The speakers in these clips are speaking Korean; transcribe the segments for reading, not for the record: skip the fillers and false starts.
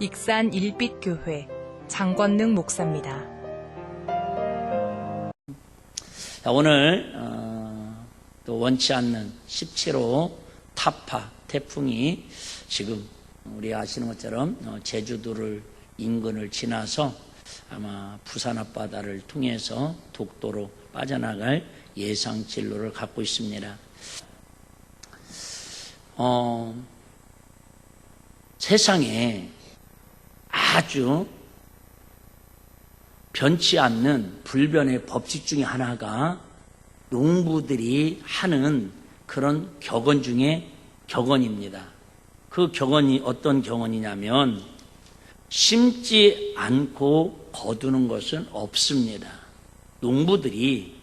익산 일빛교회 장권능 목사입니다. 자, 오늘 또 원치 않는 17호 타파 태풍이 지금 우리 아시는 것처럼 제주도를 인근을 지나서 아마 부산 앞바다를 통해서 독도로 빠져나갈 예상 진로를 갖고 있습니다. 세상에 아주 변치 않는 불변의 법칙 중에 하나가 농부들이 하는 그런 격언 중에 격언입니다. 그 격언이 어떤 격언이냐면 심지 않고 거두는 것은 없습니다. 농부들이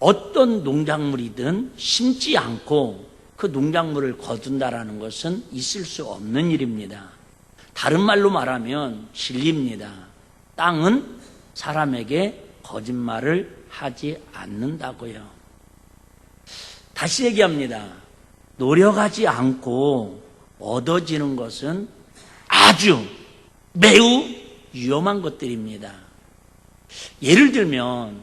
어떤 농작물이든 심지 않고 그 농작물을 거둔다라는 것은 있을 수 없는 일입니다. 다른 말로 말하면 진리입니다. 땅은 사람에게 거짓말을 하지 않는다고요. 다시 얘기합니다. 노력하지 않고 얻어지는 것은 아주 매우 위험한 것들입니다. 예를 들면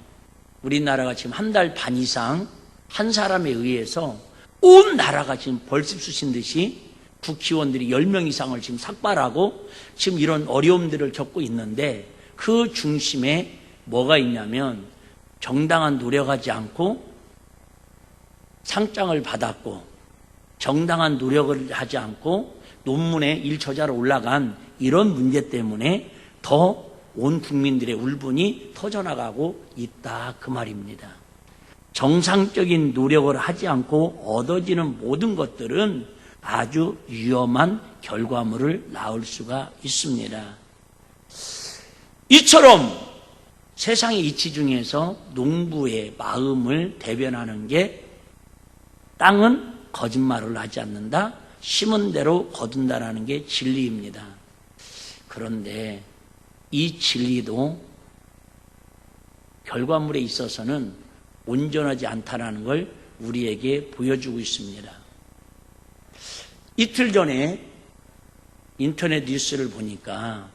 우리나라가 지금 한 달 반 이상 한 사람에 의해서 온 나라가 지금 벌집 쑤신 듯이 국회의원들이 10명 이상을 지금 삭발하고 지금 이런 어려움들을 겪고 있는데 그 중심에 뭐가 있냐면 정당한 노력하지 않고 상장을 받았고 정당한 노력을 하지 않고 논문에 1저자로 올라간 이런 문제 때문에 더 온 국민들의 울분이 터져나가고 있다 그 말입니다. 정상적인 노력을 하지 않고 얻어지는 모든 것들은 아주 위험한 결과물을 낳을 수가 있습니다. 이처럼 세상의 이치 중에서 농부의 마음을 대변하는 게 땅은 거짓말을 하지 않는다, 심은 대로 거둔다라는 게 진리입니다. 그런데 이 진리도 결과물에 있어서는 온전하지 않다라는 걸 우리에게 보여주고 있습니다. 이틀 전에 인터넷 뉴스를 보니까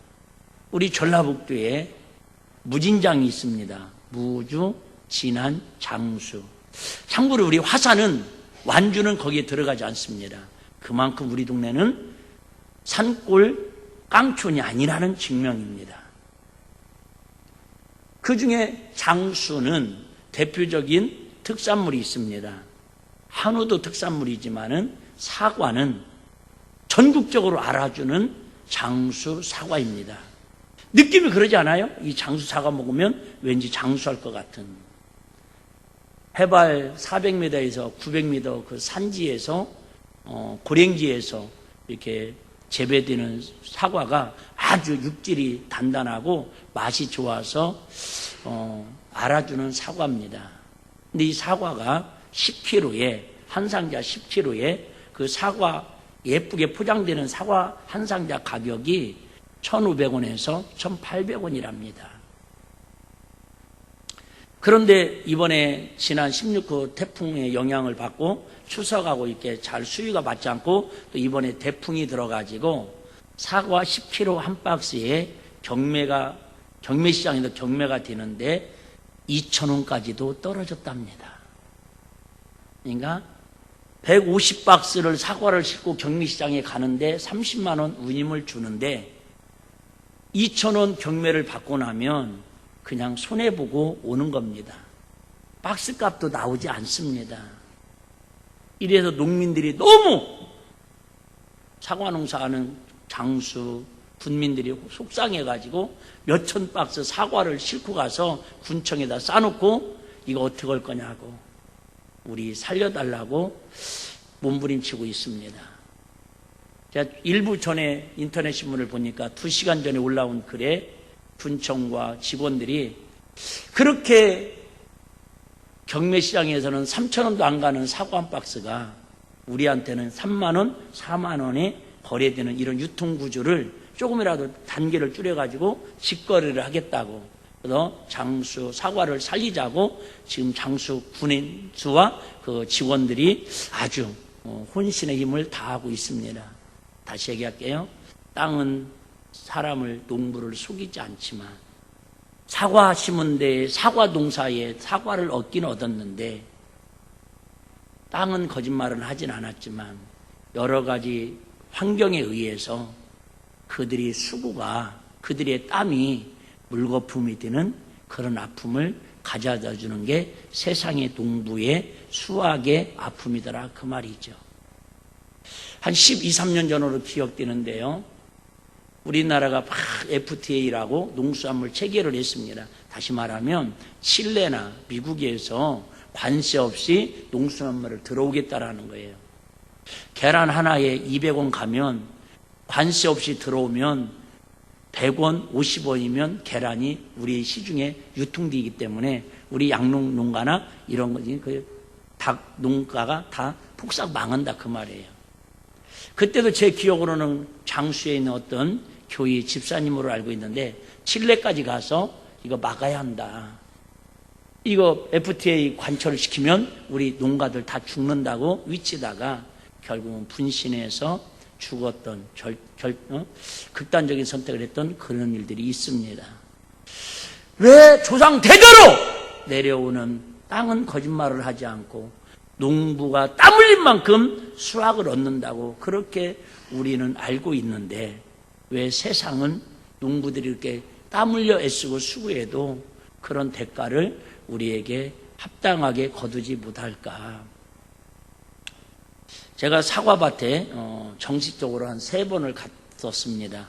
우리 전라북도에 무진장이 있습니다. 무주, 진안, 장수. 참고로 우리 화산은 완주는 거기에 들어가지 않습니다. 그만큼 우리 동네는 산골 깡촌이 아니라는 증명입니다. 그 중에 장수는 대표적인 특산물이 있습니다. 한우도 특산물이지만은 사과는 전국적으로 알아주는 장수 사과입니다. 느낌이 그러지 않아요? 이 장수 사과 먹으면 왠지 장수할 것 같은. 해발 400m에서 900m 그 산지에서 고랭지에서 이렇게 재배되는 사과가 아주 육질이 단단하고 맛이 좋아서 알아주는 사과입니다. 근데 이 사과가 10kg에 한 상자 10kg에 그 사과 예쁘게 포장되는 사과 한 상자 가격이 1,500원에서 1,800원이랍니다. 그런데 이번에 지난 16호 태풍의 영향을 받고 추석하고 이렇게 잘 수위가 맞지 않고 또 이번에 태풍이 들어가지고 사과 10kg 한 박스에 경매 시장에서 경매가 되는데 2,000원까지도 떨어졌답니다. 그러니까 150박스를 사과를 싣고 경매 시장에 가는데 30만 원 운임을 주는데 2,000원 경매를 받고 나면 그냥 손해보고 오는 겁니다. 박스값도 나오지 않습니다. 이래서 농민들이 너무 사과 농사하는 장수 군민들이 속상해가지고 몇천 박스 사과를 싣고 가서 군청에다 싸놓고 이거 어떻게 할 거냐고 우리 살려달라고 몸부림치고 있습니다. 제가 일부 전에 인터넷 신문을 보니까 2시간 전에 올라온 글에 군청과 직원들이 그렇게 경매시장에서는 3,000원도 안 가는 사과 한 박스가 우리한테는 3만 원, 4만 원에 거래되는 이런 유통구조를 조금이라도 단계를 줄여가지고 직거래를 하겠다고 그래서 장수 사과를 살리자고 지금 장수 군인수와 그 직원들이 아주 혼신의 힘을 다하고 있습니다. 다시 얘기할게요. 땅은 사람을, 농부를 속이지 않지만 사과 심은 데 사과 농사에 사과를 얻긴 얻었는데 땅은 거짓말은 하진 않았지만 여러 가지 환경에 의해서 그들의 수고가, 그들의 땀이 물거품이 되는 그런 아픔을 가져다 주는 게 세상의 농부의 수확의 아픔이더라, 그 말이죠. 한 12, 13년 전으로 기억되는데요. 우리나라가 막 FTA라고 농수산물 체결을 했습니다. 다시 말하면 칠레나 미국에서 관세 없이 농수산물을 들어오겠다라는 거예요. 계란 하나에 200원 가면 관세 없이 들어오면 100원, 50원이면 계란이 우리 시중에 유통되기 때문에 우리 양농 농가나 이런 거지, 그 닭 농가가 다 폭삭 망한다, 그 말이에요. 그때도 제 기억으로는 장수에 있는 어떤 교회 집사님으로 알고 있는데 칠레까지 가서 이거 막아야 한다. 이거 FTA 관철을 시키면 우리 농가들 다 죽는다고 위치다가 결국은 분신해서 죽었던 극단적인 선택을 했던 그런 일들이 있습니다. 왜 조상 대대로 내려오는 땅은 거짓말을 하지 않고 농부가 땀 흘린 만큼 수확을 얻는다고 그렇게 우리는 알고 있는데 왜 세상은 농부들이 이렇게 땀 흘려 애쓰고 수고해도 그런 대가를 우리에게 합당하게 거두지 못할까? 제가 사과밭에 정식적으로 한 3번을 갔었습니다.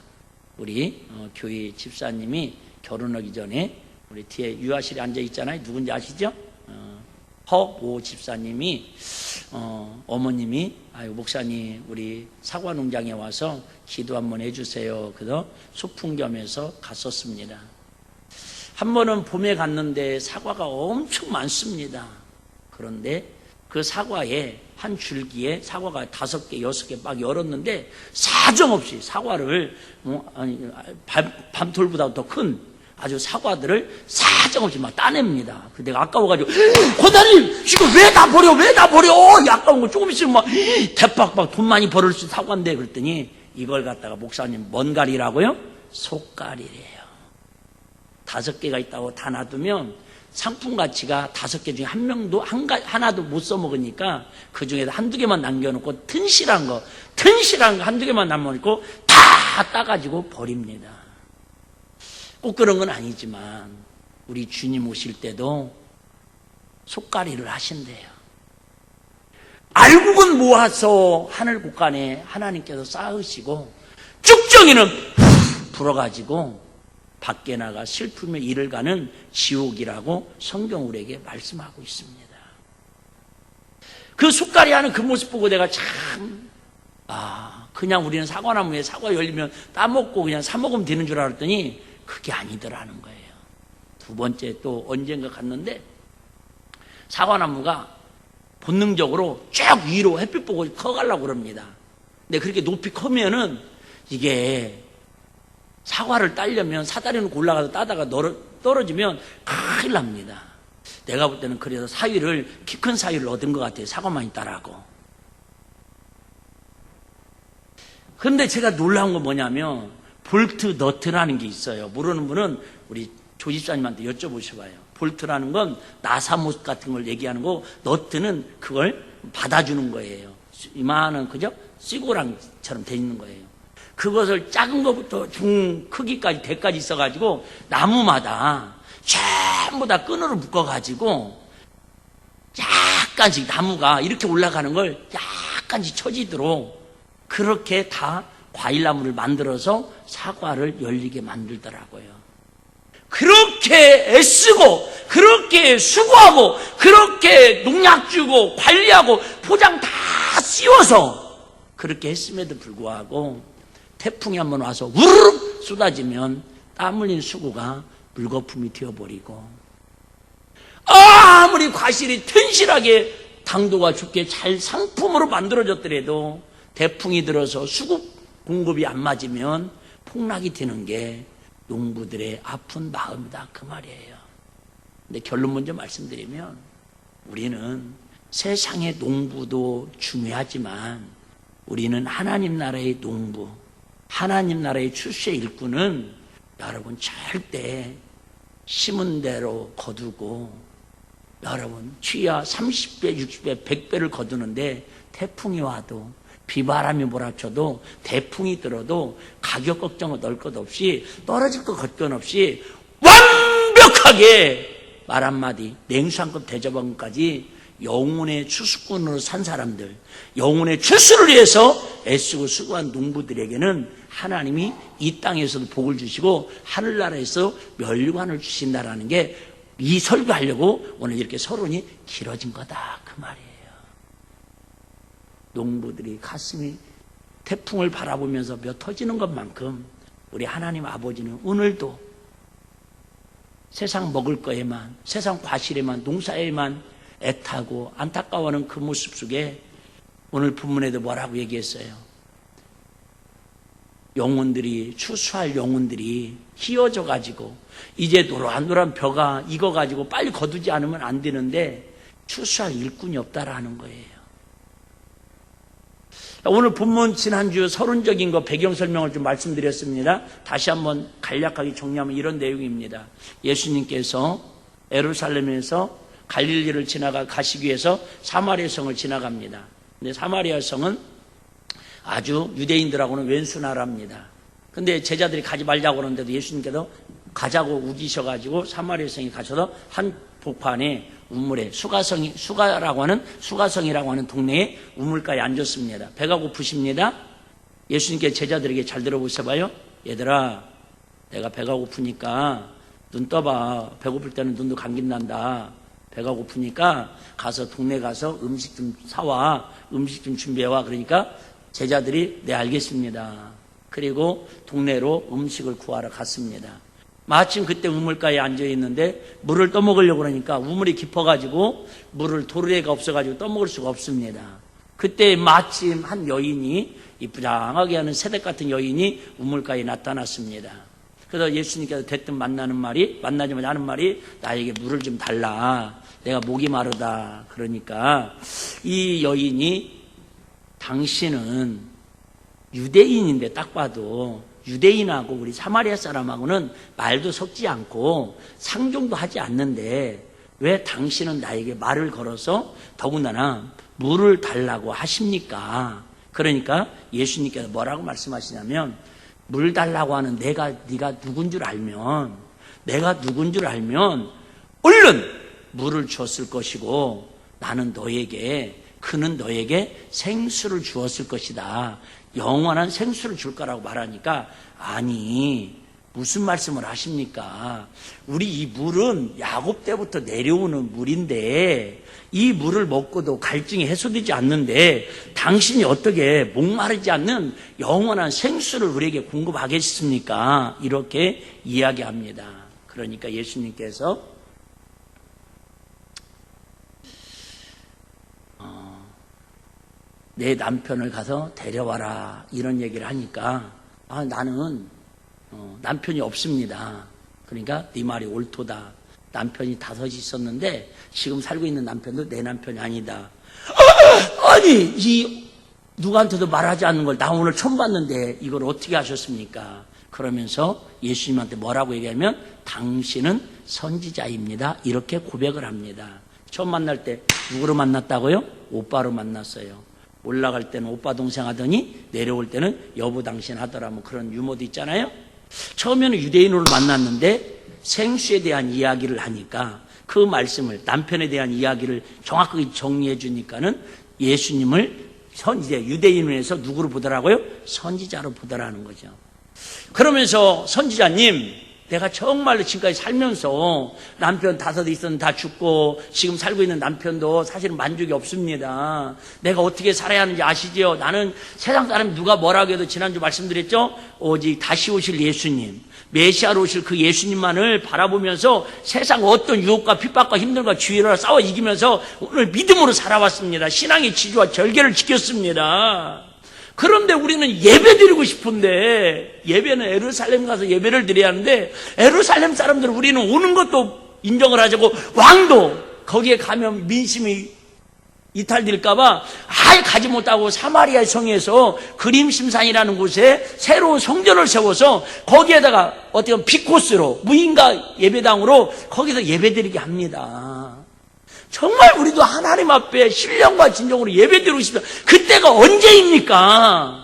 우리 교회 집사님이 결혼하기 전에 우리 뒤에 유아실에 앉아 있잖아요. 누군지 아시죠? 허모 집사님이 어머님이 아유 목사님 우리 사과 농장에 와서 기도 한번 해주세요. 그래서 소풍 겸해서 갔었습니다. 한 번은 봄에 갔는데 사과가 엄청 많습니다. 그런데 그 사과에 한 줄기에 사과가 5개, 6개 막 열었는데 사정없이 사과를 밤톨보다 더 큰 아주 사과들을 사정없이 막 따냅니다. 그 내가 아까워가지고 권사님 지금 왜 다 버려? 왜 다 버려? 아까운 거 조금 있으면 막 대박 돈 많이 벌을 수 있는 사과인데 그랬더니 이걸 갖다가 목사님 뭔 가리라고요? 속가리래요. 5개가 있다고 다 놔두면 상품 가치가 5개 중에 한 명도 하나도 못 써먹으니까 그 중에서 한두 개만 남겨놓고 튼실한 거 한두 개만 남겨놓고 다 따가지고 버립니다. 꼭 그런 건 아니지만 우리 주님 오실 때도 속가리를 하신대요. 알곡은 모아서 하늘 곳간에 하나님께서 쌓으시고 쭉정이는 불어가지고 밖에 나가 슬픔의 일을 가는 지옥이라고 성경 우리에게 말씀하고 있습니다. 그 속가리 하는 그 모습 보고 내가 참 그냥 우리는 사과나무에 사과 열리면 따먹고 그냥 사먹으면 되는 줄 알았더니 그게 아니더라는 거예요. 2번째 또 언젠가 갔는데 사과나무가 본능적으로 쭉 위로 햇빛 보고 커가려고 그럽니다. 근데 그렇게 높이 커면은 이게 사과를 따려면 사다리 놓고 올라가서 따다가 떨어지면 큰일 납니다. 내가 볼 때는 그래서 키 큰 사위를 얻은 것 같아요. 사과만이 따라고. 그런데 제가 놀라운 건 뭐냐면 볼트 너트라는 게 있어요. 모르는 분은 우리 조집사님한테 여쭤보셔봐요. 볼트라는 건 나사못 같은 걸 얘기하는 거고 너트는 그걸 받아주는 거예요. 이만한 그죠? 시고랑처럼 돼 있는 거예요. 그것을 작은 것부터 중 크기까지 대까지 있어가지고 나무마다 전부 다 끈으로 묶어가지고 약간씩 나무가 이렇게 올라가는 걸 약간씩 처지도록 그렇게 다 과일나무를 만들어서 사과를 열리게 만들더라고요. 그렇게 애쓰고 그렇게 수고하고 그렇게 농약 주고 관리하고 포장 다 씌워서 그렇게 했음에도 불구하고 태풍이 한번 와서 우르르 쏟아지면 땀 흘린 수고가 물거품이 되어버리고 아무리 과실이 튼실하게 당도가 좋게 잘 상품으로 만들어졌더라도 태풍이 들어서 수급 공급이 안 맞으면 폭락이 되는 게 농부들의 아픈 마음이다 그 말이에요. 근데 결론 먼저 말씀드리면 우리는 세상의 농부도 중요하지만 우리는 하나님 나라의 농부 하나님 나라의 출세의 일꾼은 여러분 절대 심은 대로 거두고 여러분 취하 30배, 60배, 100배를 거두는데 태풍이 와도 비바람이 몰아쳐도 대풍이 들어도 가격 걱정을 넣을 것 없이 떨어질 것 걱정 없이 완벽하게 말 한마디 냉수한컵 대접한까지 영혼의 추수꾼으로 산 사람들, 영혼의 추수를 위해서 애쓰고 수고한 농부들에게는 하나님이 이 땅에서도 복을 주시고 하늘나라에서 멸관을 주신다라는 게 이 설교하려고 오늘 이렇게 서론이 길어진 거다 그 말이에요. 농부들이 가슴이 태풍을 바라보면서 며 터지는 것만큼 우리 하나님 아버지는 오늘도 세상 먹을 거에만, 세상 과실에만, 농사에만 애타고 안타까워하는 그 모습 속에 오늘 본문에도 뭐라고 얘기했어요? 영혼들이, 추수할 영혼들이 휘어져 가지고 이제 노란노란 벼가 익어 가지고 빨리 거두지 않으면 안 되는데 추수할 일꾼이 없다라는 거예요. 오늘 본문 지난주 서론적인 거 배경 설명을 좀 말씀드렸습니다. 다시 한번 간략하게 정리하면 이런 내용입니다. 예수님께서 예루살렘에서 갈릴리를 가시기 위해서 사마리아 성을 지나갑니다. 근데 사마리아 성은 아주 유대인들하고는 왼수 나라입니다. 근데 제자들이 가지 말자고 그러는데도 예수님께서 가자고 우기셔가지고 사마리아 성에 가셔서 한 복판에 우물에 수가라고 하는 수가성이라고 하는 동네에 우물가에 앉았습니다. 배가 고프십니다. 예수님께 제자들에게 잘 들어보셔봐요. 얘들아, 내가 배가 고프니까 눈 떠봐. 배고플 때는 눈도 감긴단다. 배가 고프니까 가서 동네 가서 음식 좀 사와. 음식 좀 준비해와. 그러니까 제자들이 네 알겠습니다. 그리고 동네로 음식을 구하러 갔습니다. 마침 그때 우물가에 앉아있는데 물을 떠먹으려고 그러니까 우물이 깊어가지고 물을 도르래가 없어가지고 떠먹을 수가 없습니다. 그때 마침 한 여인이 이쁘장하게 하는 새댁 같은 여인이 우물가에 나타났습니다. 그래서 예수님께서 대뜸 만나자마자 하는 말이 나에게 물을 좀 달라. 내가 목이 마르다. 그러니까 이 여인이 당신은 유대인인데 딱 봐도 유대인하고 우리 사마리아 사람하고는 말도 섞지 않고 상종도 하지 않는데 왜 당신은 나에게 말을 걸어서 더군다나 물을 달라고 하십니까? 그러니까 예수님께서 뭐라고 말씀하시냐면 물 달라고 하는 내가 누군 줄 알면 얼른 물을 줬을 것이고 그는 너에게 생수를 주었을 것이다. 영원한 생수를 줄 거라고 말하니까 아니 무슨 말씀을 하십니까? 우리 이 물은 야곱 때부터 내려오는 물인데 이 물을 먹고도 갈증이 해소되지 않는데 당신이 어떻게 목마르지 않는 영원한 생수를 우리에게 공급하겠습니까? 이렇게 이야기합니다. 그러니까 예수님께서 내 남편을 가서 데려와라 이런 얘기를 하니까 나는 남편이 없습니다. 그러니까 네 말이 옳도다. 남편이 5이 있었는데 지금 살고 있는 남편도 내 남편이 아니다. 아니 누구한테도 말하지 않는 걸 나 오늘 처음 봤는데 이걸 어떻게 하셨습니까? 그러면서 예수님한테 뭐라고 얘기하면 당신은 선지자입니다. 이렇게 고백을 합니다. 처음 만날 때 누구로 만났다고요? 오빠로 만났어요. 올라갈 때는 오빠 동생 하더니 내려올 때는 여보 당신 하더라 뭐 그런 유머도 있잖아요. 처음에는 유대인으로 만났는데 생수에 대한 이야기를 하니까 그 말씀을 남편에 대한 이야기를 정확하게 정리해 주니까는 예수님을 이제 유대인에서 누구로 보더라고요? 선지자로 보더라는 거죠. 그러면서 선지자님 내가 정말로 지금까지 살면서 남편 5 있었는데 다 죽고 지금 살고 있는 남편도 사실은 만족이 없습니다. 내가 어떻게 살아야 하는지 아시죠? 나는 세상 사람이 누가 뭐라고 해도 지난주 말씀드렸죠? 오직 다시 오실 예수님, 메시아로 오실 그 예수님만을 바라보면서 세상 어떤 유혹과 핍박과 힘들과 주의를 싸워 이기면서 오늘 믿음으로 살아왔습니다. 신앙의 지주와 절개를 지켰습니다. 그런데 우리는 예배 드리고 싶은데 예배는 예루살렘 가서 예배를 드려야 하는데 예루살렘 사람들은 우리는 오는 것도 인정을 하자고 왕도 거기에 가면 민심이 이탈될까봐 아예 가지 못하고 사마리아 성에서 그림심산이라는 곳에 새로운 성전을 세워서 거기에다가 어떻게 보면 피코스로 무인가 예배당으로 거기서 예배드리게 합니다. 정말 우리도 하나님 앞에 신령과 진정으로 예배드리고 싶다. 그때가 언제입니까?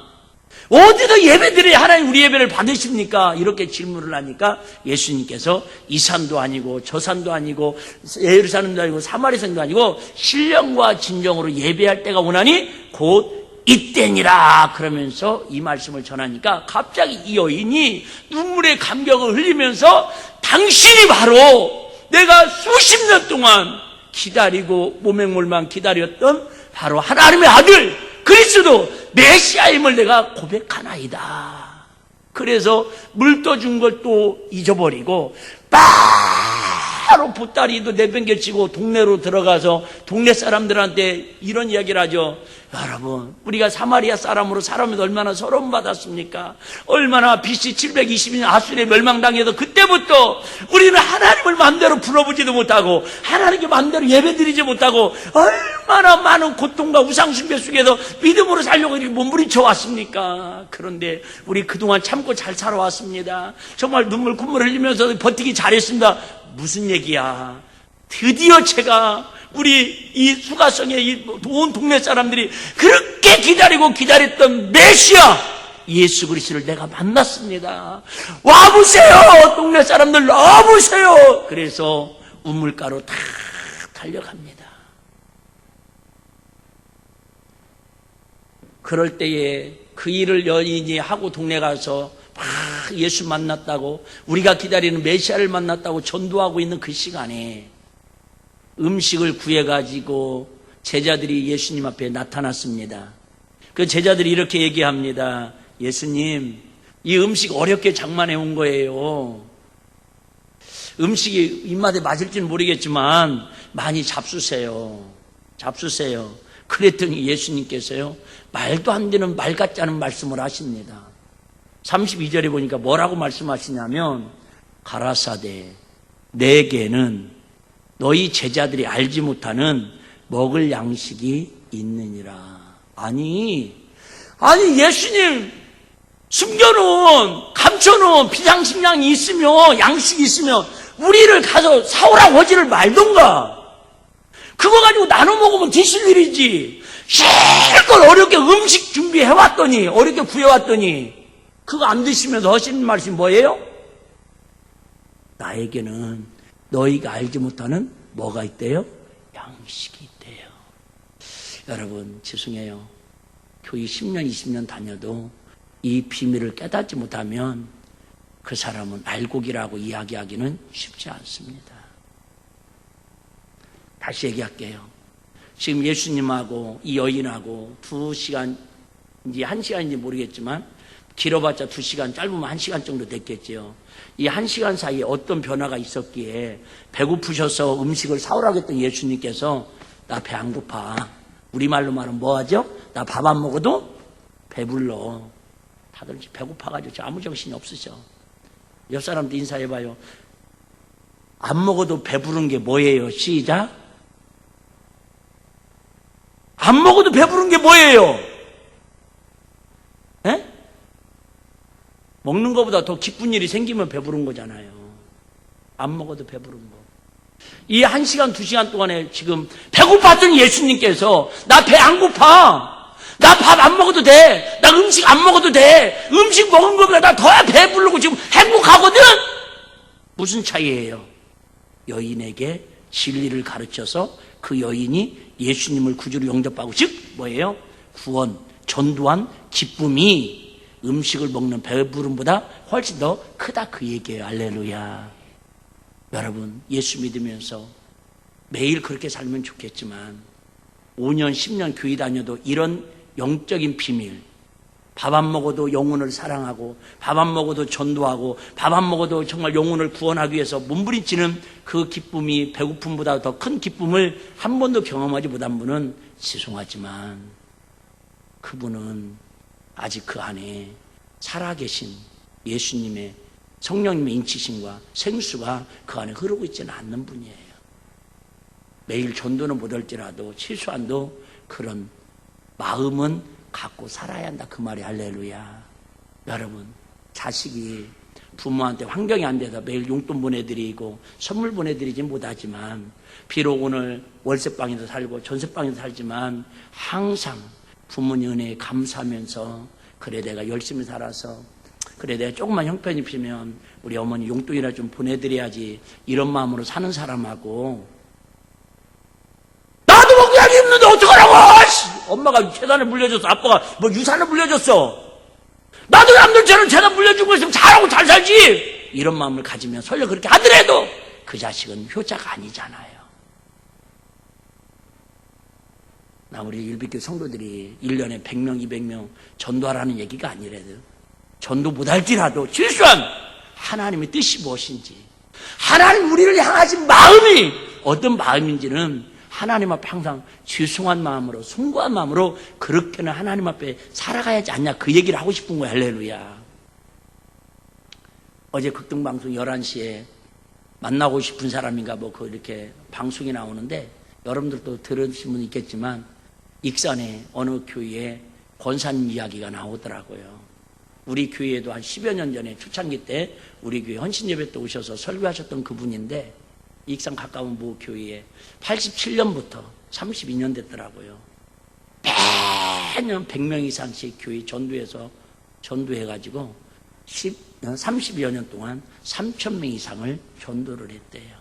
어디서 예배드려야 하나님 우리 예배를 받으십니까? 이렇게 질문을 하니까 예수님께서 이 산도 아니고 저 산도 아니고 예루살렘도 아니고 사마리아산도 아니고 신령과 진정으로 예배할 때가 오나니 곧 이때니라 그러면서 이 말씀을 전하니까 갑자기 이 여인이 눈물의 감격을 흘리면서 당신이 바로 내가 수십 년 동안 기다리고 모맹물만 기다렸던 바로 하나님의 아들 그리스도 메시아임을 내가 고백하나이다. 그래서 물 떠준 걸 또 잊어버리고 바로 보따리도 내팽개치고 동네로 들어가서 동네 사람들한테 이런 이야기를 하죠. 여러분, 우리가 사마리아 사람으로 살아면서 얼마나 서러움 받았습니까? 얼마나 BC 720년 아수리에 멸망당해서 그때부터 우리는 하나님을 마음대로 불러보지도 못하고 하나님께 마음대로 예배드리지 못하고 얼마나 많은 고통과 우상숭배 속에서 믿음으로 살려고 이렇게 몸부림쳐 왔습니까? 그런데 우리 그동안 참고 잘 살아왔습니다. 정말 눈물 콧물 흘리면서 버티기 잘했습니다. 무슨 얘기야? 드디어 제가 우리 이 수가성의 이 온 동네 사람들이 그렇게 기다리고 기다렸던 메시아 예수 그리스도를 내가 만났습니다. 와보세요. 동네 사람들 와보세요. 그래서 우물가로 다 달려갑니다. 그럴 때에 그 일을 여인이 하고 동네 가서 막 예수 만났다고 우리가 기다리는 메시아를 만났다고 전도하고 있는 그 시간에 음식을 구해가지고 제자들이 예수님 앞에 나타났습니다. 그 제자들이 이렇게 얘기합니다. 예수님, 이 음식 어렵게 장만해 온 거예요. 음식이 입맛에 맞을지는 모르겠지만 많이 잡수세요. 잡수세요. 그랬더니 예수님께서요, 말도 안 되는 말 같지 않은 말씀을 하십니다. 32절에 보니까 뭐라고 말씀하시냐면 가라사대 내게는 너희 제자들이 알지 못하는 먹을 양식이 있느니라. 아니 예수님 숨겨놓은 감춰놓은 비상식량이 있으면 양식이 있으면 우리를 가서 사오라고 하지를 말던가. 그거 가지고 나눠 먹으면 드실 일이지. 실컷 어렵게 음식 준비해왔더니 어렵게 구해왔더니 그거 안 드시면서 하시는 말씀이 뭐예요? 나에게는 너희가 알지 못하는 뭐가 있대요? 양식이 있대요. 여러분 죄송해요. 교회 10년 20년 다녀도 이 비밀을 깨닫지 못하면 그 사람은 알곡이라고 이야기하기는 쉽지 않습니다. 다시 얘기할게요. 지금 예수님하고 이 여인하고 2시간인지 1시간인지 모르겠지만 길어봤자 2시간, 짧으면 1시간 정도 됐겠죠. 이 1시간 사이에 어떤 변화가 있었기에 배고프셔서 음식을 사오라고 했던 예수님께서 나 배 안 고파. 우리말로 말하면 뭐하죠? 나 밥 안 먹어도 배불러. 다들 배고파가지고 아무 정신이 없으셔. 옆 사람도 인사해봐요. 안 먹어도 배부른 게 뭐예요? 시작. 안 먹어도 배부른 게 뭐예요? 에? 먹는 것보다 더 기쁜 일이 생기면 배부른 거잖아요. 안 먹어도 배부른 거. 이 1시간, 2시간 동안에 지금 배고팠던 예수님께서 나 배 안 고파. 나 밥 안 먹어도 돼. 나 음식 안 먹어도 돼. 음식 먹은 것보다 나 더 배부르고 지금 행복하거든. 무슨 차이예요? 여인에게 진리를 가르쳐서 그 여인이 예수님을 구주로 영접하고 즉 뭐예요? 구원, 전도한 기쁨이 음식을 먹는 배부름보다 훨씬 더 크다 그 얘기예요. 할렐루야. 여러분 예수 믿으면서 매일 그렇게 살면 좋겠지만 5년 10년 교회 다녀도 이런 영적인 비밀, 밥 안 먹어도 영혼을 사랑하고 밥 안 먹어도 전도하고 밥 안 먹어도 정말 영혼을 구원하기 위해서 몸부림치는 그 기쁨이 배고픔보다 더 큰 기쁨을 한 번도 경험하지 못한 분은 죄송하지만 그분은 아직 그 안에 살아계신 예수님의 성령님의 인치심과 생수가 그 안에 흐르고 있지는 않는 분이에요. 매일 전도는 못할지라도 최소한도 그런 마음은 갖고 살아야 한다. 그 말이 할렐루야. 여러분, 자식이 부모한테 환경이 안 돼서 매일 용돈 보내드리고 선물 보내드리진 못하지만, 비록 오늘 월세방에서 살고 전세방에서 살지만 항상 부모님 은혜에 감사하면서, 그래 내가 열심히 살아서, 그래 내가 조금만 형편이 피면 우리 어머니 용돈이라 좀 보내드려야지, 이런 마음으로 사는 사람하고, 나도 먹고 약이 없는데 어떡하라고! 엄마가 재산을 물려줬어, 아빠가 뭐 유산을 물려줬어, 나도 남들처럼 재산 물려주고 있으면 잘하고 잘 살지, 이런 마음을 가지면 설령 그렇게 하더라도 그 자식은 효자가 아니잖아요. 나 우리 일비교 성도들이 1년에 100명 200명 전도하라는 얘기가 아니래도, 전도 못할지라도 최소한 하나님의 뜻이 무엇인지, 하나님 우리를 향하신 마음이 어떤 마음인지는 하나님 앞에 항상 죄송한 마음으로, 송구한 마음으로 그렇게는 하나님 앞에 살아가야지 않냐, 그 얘기를 하고 싶은 거야. 할렐루야. 어제 극등방송 11시에 만나고 싶은 사람인가 뭐 이렇게 방송이 나오는데, 여러분들도 들으신 분 있겠지만 익산에 어느 교회에 권사님 이야기가 나오더라고요. 우리 교회에도 한 10여 년 전에 초창기 때 우리 교회 헌신예배 때 오셔서 설교하셨던 그분인데, 익산 가까운 모 교회에 87년부터 32년 됐더라고요. 매년 100명 이상씩 교회 전도해서 전도해가지고 30여 년 동안 3,000명 이상을 전도를 했대요.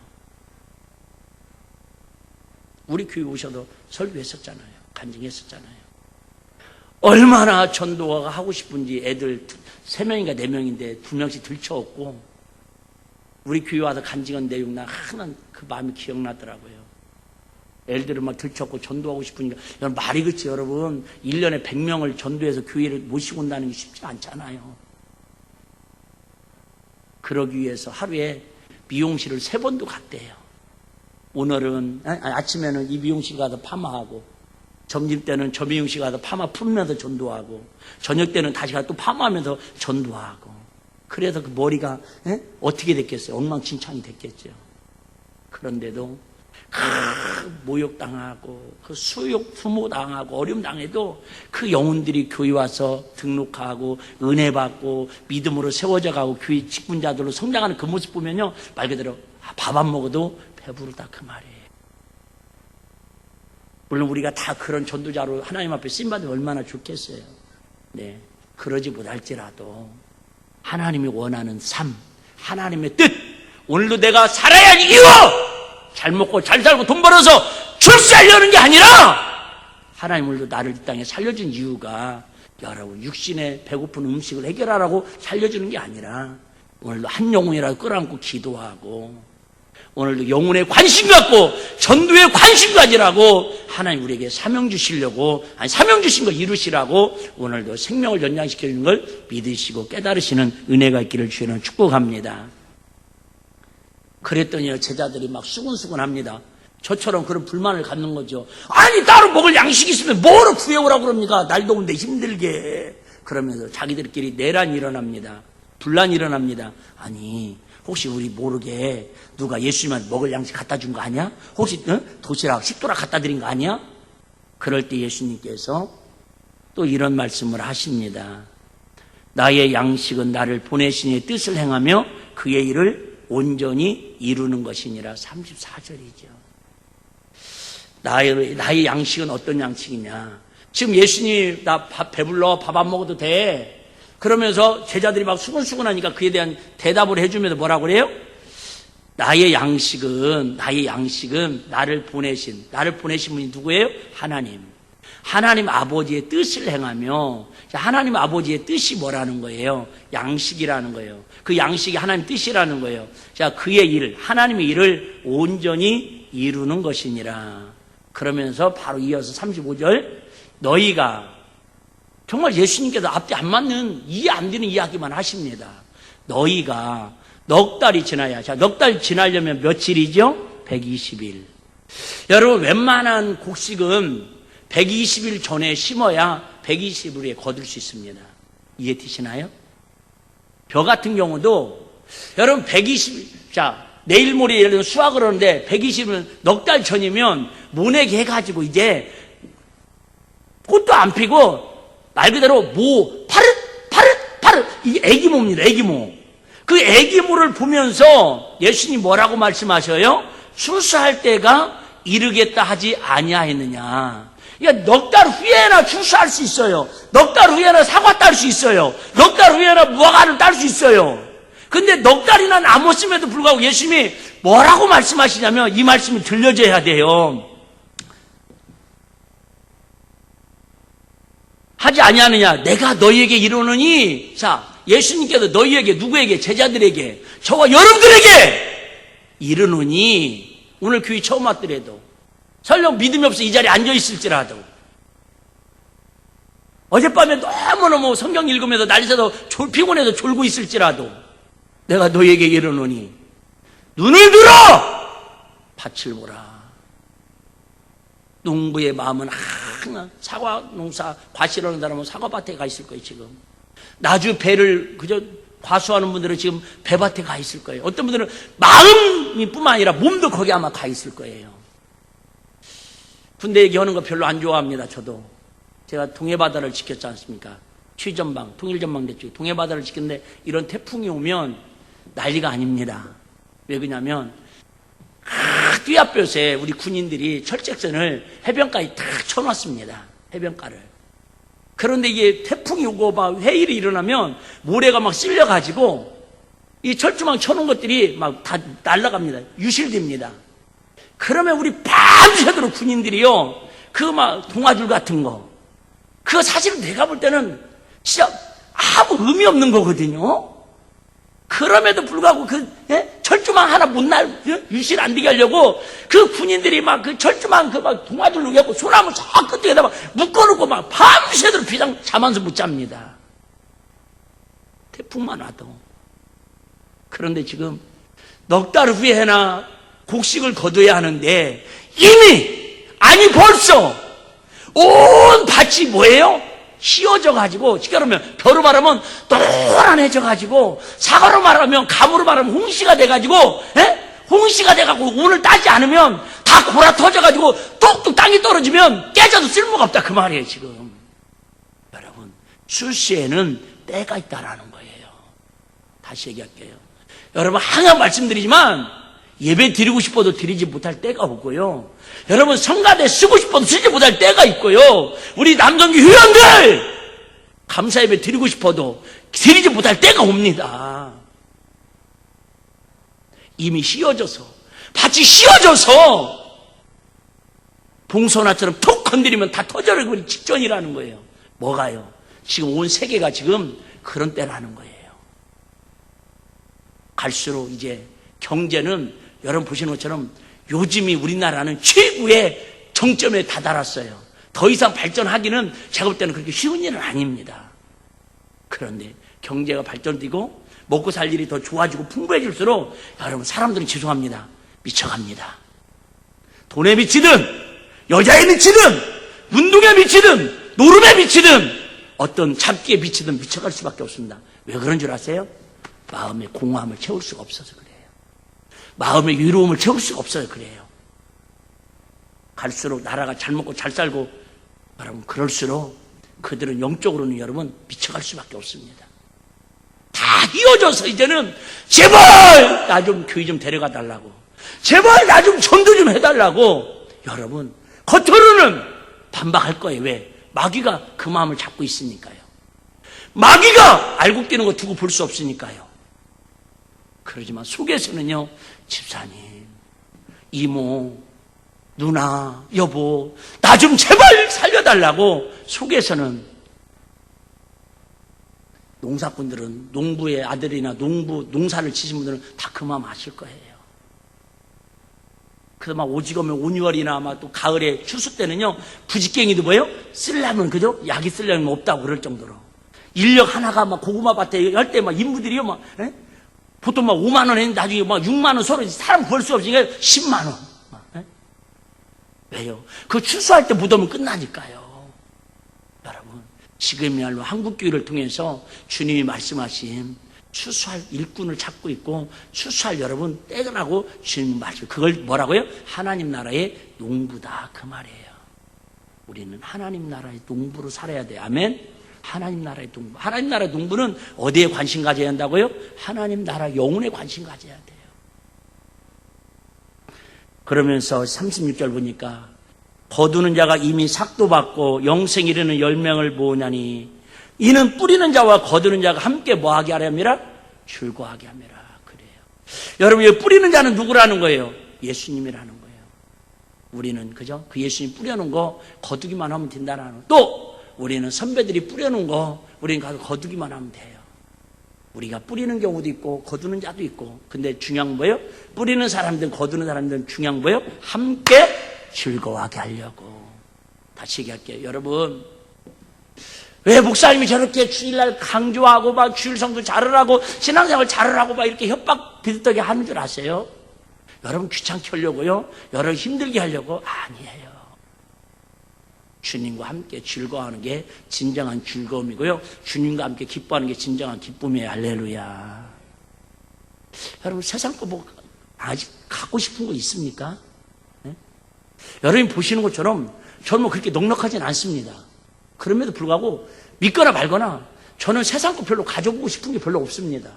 우리 교회 오셔도 설교했었잖아요. 간증했었잖아요. 얼마나 전도가 하고 싶은지, 애들 3명인가 4명인데 2명씩 들쳐왔고, 우리 교회 와서 간증한 내용 나 하나 그 마음이 기억나더라고요. 애들을 막 들쳤고 전도하고 싶으니까. 여러분, 말이 그렇지 여러분. 1년에 100명을 전도해서 교회를 모시고 온다는 게 쉽지 않잖아요. 그러기 위해서 하루에 미용실을 3번도 갔대요. 오늘은 아침에는 이 미용실 가서 파마하고, 점심때는 저 미용실 가서 파마 풀면서 전도하고, 저녁 때는 다시 가서 또 파마하면서 전도하고. 그래서 그 머리가 어떻게 됐겠어요? 엉망진창이 됐겠죠. 그런데도 모욕당하고 그 수모당하고 어려움당해도 그 영혼들이 교회 와서 등록하고 은혜 받고 믿음으로 세워져 가고 교회 직분자들로 성장하는 그 모습 보면요, 말 그대로 밥 안 먹어도 배부르다, 그 말이에요. 물론 우리가 다 그런 전도자로 하나님 앞에 쓰임받으면 얼마나 좋겠어요. 네, 그러지 못할지라도 하나님이 원하는 삶, 하나님의 뜻, 오늘도 내가 살아야 하는 이유, 잘 먹고 잘 살고 돈 벌어서 출세하려는 게 아니라, 하나님 오늘도 나를 이 땅에 살려준 이유가 여러분 육신의 배고픈 음식을 해결하라고 살려주는 게 아니라, 오늘도 한 영혼이라도 끌어안고 기도하고, 오늘도 영혼에 관심 갖고 전도에 관심 가지라고 하나님 우리에게 사명 주시려고, 아니 사명 주신 거 이루시라고 오늘도 생명을 연장시키는 걸 믿으시고 깨달으시는 은혜가 있기를 주님은 축복합니다. 그랬더니 제자들이 막 수근수근합니다. 저처럼 그런 불만을 갖는 거죠. 아니 따로 먹을 양식이 있으면 뭐로 구해오라고 그럽니까? 날 더운데 힘들게. 그러면서 자기들끼리 내란이 일어납니다. 분란이 일어납니다. 아니 혹시 우리 모르게 누가 예수님한테 먹을 양식 갖다 준 거 아니야? 혹시 도시락, 식도락 갖다 드린 거 아니야? 그럴 때 예수님께서 또 이런 말씀을 하십니다. 나의 양식은 나를 보내신 이의 뜻을 행하며 그의 일을 온전히 이루는 것이니라. 34절이죠. 나의 양식은 어떤 양식이냐? 지금 예수님 나 밥 배불러, 밥 안 먹어도 돼. 그러면서 제자들이 막 수근수근하니까 그에 대한 대답을 해주면서 뭐라고 그래요? 나의 양식은 나를 보내신 분이 누구예요? 하나님 아버지의 뜻을 행하며, 하나님 아버지의 뜻이 뭐라는 거예요? 양식이라는 거예요. 그 양식이 하나님 뜻이라는 거예요. 자, 그의 일, 하나님의 일을 온전히 이루는 것이니라. 그러면서 바로 이어서 35절, 너희가, 정말 예수님께서 앞뒤 안 맞는, 이해 안 되는 이야기만 하십니다. 너희가 넉 달이 지나야, 자, 넉 달 지나려면 며칠이죠? 120일. 여러분, 웬만한 곡식은 120일 전에 심어야 120일에 거둘 수 있습니다. 이해되시나요? 벼 같은 경우도, 여러분, 120일, 자, 내일 모레 예를 들어 수확을 하는데 120일은 넉 달 전이면 모내기 해가지고 이제 꽃도 안 피고 말 그대로 모 파릇 이게 애기모입니다. 애기모. 그 애기모를 보면서 예수님이 뭐라고 말씀하셔요? 출수할 때가 이르겠다 하지 아니하였느냐. 그러니까 넉 달 후에나 출수할 수 있어요. 넉 달 후에나 사과 딸 수 있어요. 넉 달 후에나 무화과를 딸 수 있어요. 근데 넉 달이나 남았음에도 불구하고 예수님이 뭐라고 말씀하시냐면 이 말씀이 들려져야 돼요. 하지 아니하느냐. 내가 너희에게 이르노니. 자, 예수님께서 너희에게, 누구에게? 제자들에게, 저와 여러분들에게 이르노니. 오늘 교회 처음 왔더라도, 설령 믿음이 없어 이 자리에 앉아 있을지라도, 어젯밤에 너무너무 성경 읽으면서 날새서 피곤해서 졸고 있을지라도 내가 너희에게 이르노니 눈을 들어 밭을 보라. 농부의 마음은 항상 사과 농사 과실하는 사람은 사과밭에 가 있을 거예요. 지금 나주 배를 그저 과수하는 분들은 지금 배밭에 가 있을 거예요. 어떤 분들은 마음이 뿐만 아니라 몸도 거기 아마 가 있을 거예요. 군대 얘기하는 거 별로 안 좋아합니다. 저도 제가 동해바다를 지켰지 않습니까? 취전방, 통일전방 대쪽에 동해바다를 지켰는데 이런 태풍이 오면 난리가 아닙니다. 왜 그러냐면 띠앞볕에 우리 군인들이 철책선을 해변가에 탁 쳐놨습니다. 해변가를. 그런데 이게 태풍이 오고 막 회일이 일어나면 모래가 막 쓸려가지고 이 철조망 쳐놓은 것들이 막 다 날아갑니다. 유실됩니다. 그러면 우리 밤새도록 군인들이요, 그 막 동아줄 같은 거, 그거 사실은 내가 볼 때는 진짜 아무 의미 없는 거거든요. 그럼에도 불구하고 철조망 하나 못 유실 안 되게 하려고 그 군인들이 막 그 철조망 그 막 동아줄로 해갖고 소나무 저 끝에다 막 묶어놓고 막 밤새도록 비상 자면서 못 잡니다. 태풍만 와도. 그런데 지금 넉 달 후에나 곡식을 거둬야 하는데 이미, 아니 벌써 온 밭이 뭐예요? 휘어져 가지고, 쉽게 말하면 벼로 말하면 노란해져 가지고, 사과로 말하면, 감으로 말하면 홍시가 돼 가지고, 홍시가 돼 가지고 오늘 따지 않으면 다 골아 터져 가지고 뚝뚝 땅이 떨어지면 깨져도 쓸모가 없다 그 말이에요. 지금 여러분, 출시에는 때가 있다라는 거예요. 다시 얘기할게요. 여러분, 항상 말씀드리지만 예배 드리고 싶어도 드리지 못할 때가 오고요, 여러분 성가대 쓰고 싶어도 쓰지 못할 때가 있고요, 우리 남성교 회원들 감사 예배 드리고 싶어도 드리지 못할 때가 옵니다. 이미 씌어져서, 밭이 씌어져서 봉선화처럼 톡 건드리면 다 터져버리기 직전이라는 거예요. 뭐가요? 지금 온 세계가 지금 그런 때라는 거예요. 갈수록 이제 경제는 여러분 보시는 것처럼 요즘이 우리나라는 최고의 정점에 다다랐어요. 더 이상 발전하기는 제가 볼 때는 그렇게 쉬운 일은 아닙니다. 그런데 경제가 발전되고 먹고 살 일이 더 좋아지고 풍부해질수록 여러분, 사람들은 죄송합니다, 미쳐갑니다. 돈에 미치든 여자에 미치든 운동에 미치든 노름에 미치든 어떤 잡기에 미치든 미쳐갈 수밖에 없습니다. 왜 그런 줄 아세요? 마음의 공허함을 채울 수가 없어서 그래요. 마음의 위로움을 채울 수가 없어요. 그래요. 갈수록 나라가 잘 먹고 잘 살고, 여러분, 그럴수록 그들은 영적으로는 여러분 미쳐갈 수밖에 없습니다. 다 휘어져서 이제는 제발 나 좀 교회 좀 데려가 달라고, 제발 나 좀 전도 좀 해달라고, 여러분 겉으로는 반박할 거예요. 왜? 마귀가 그 마음을 잡고 있으니까요. 마귀가 알고 끼는 거 두고 볼 수 없으니까요. 그러지만 속에서는요, 집사님, 이모, 누나, 여보, 나 좀 제발 살려달라고 속에서는, 농사꾼들은, 농부의 아들이나 농사를 지신 분들은 다 그 마음 아실 거예요. 그래서 막 오지거면 5, 6월이나 막 또 가을에 추수 때는요, 부직갱이도 뭐예요? 쓰려면, 그죠? 약이 쓰려면 없다고 그럴 정도로. 인력 하나가 막 고구마 밭에 할 때 막 인부들이요, 막, 보통 막 5만 원 했는데 나중에 막 6만 원 서로 사람 구할 수 없으니까 10만 원. 왜요? 그 추수할 때 못 오면 끝나니까요. 여러분, 지금이야말로 한국교회를 통해서 주님이 말씀하신 추수할 일꾼을 찾고 있고, 추수할 여러분 떼어나고 주님 말씀, 그걸 뭐라고요? 하나님 나라의 농부다 그 말이에요. 우리는 하나님 나라의 농부로 살아야 돼요. 아멘? 하나님 나라의 농부. 하나님 나라의 농부는 어디에 관심 가져야 한다고요? 하나님 나라 영혼에 관심 가져야 돼요. 그러면서 36절 보니까 거두는 자가 이미 삭도 받고 영생 이르는 10명을 모으냐니 이는 뿌리는 자와 거두는 자가 함께 뭐하게 하렵니라? 즐거워하게 함이라. 그래요. 여러분, 이 뿌리는 자는 누구라는 거예요? 예수님이라는 거예요. 우리는 그죠? 그 예수님 뿌려놓은 거 거두기만 하면 된다는 거. 또 우리는 선배들이 뿌려놓은 거 우리는 가서 거두기만 하면 돼요. 우리가 뿌리는 경우도 있고 거두는 자도 있고. 근데 중요한 뭐예요? 뿌리는 사람들, 거두는 사람들은 중요한 뭐예요? 함께 즐거워하게 하려고. 다시 얘기할게요. 여러분, 왜 목사님이 저렇게 주일날 강조하고 막 주일 성도 잘하라고 신앙생활 잘하라고 막 이렇게 협박 비슷하게 하는 줄 아세요? 여러분 귀찮게 하려고요? 여러분 힘들게 하려고? 아니에요. 주님과 함께 즐거워하는 게 진정한 즐거움이고요. 주님과 함께 기뻐하는 게 진정한 기쁨이에요. 할렐루야. 여러분 세상 거 뭐 아직 갖고 싶은 거 있습니까? 네? 여러분이 보시는 것처럼 저는 뭐 그렇게 넉넉하진 않습니다. 그럼에도 불구하고 믿거나 말거나 저는 세상 거 별로 가져보고 싶은 게 별로 없습니다.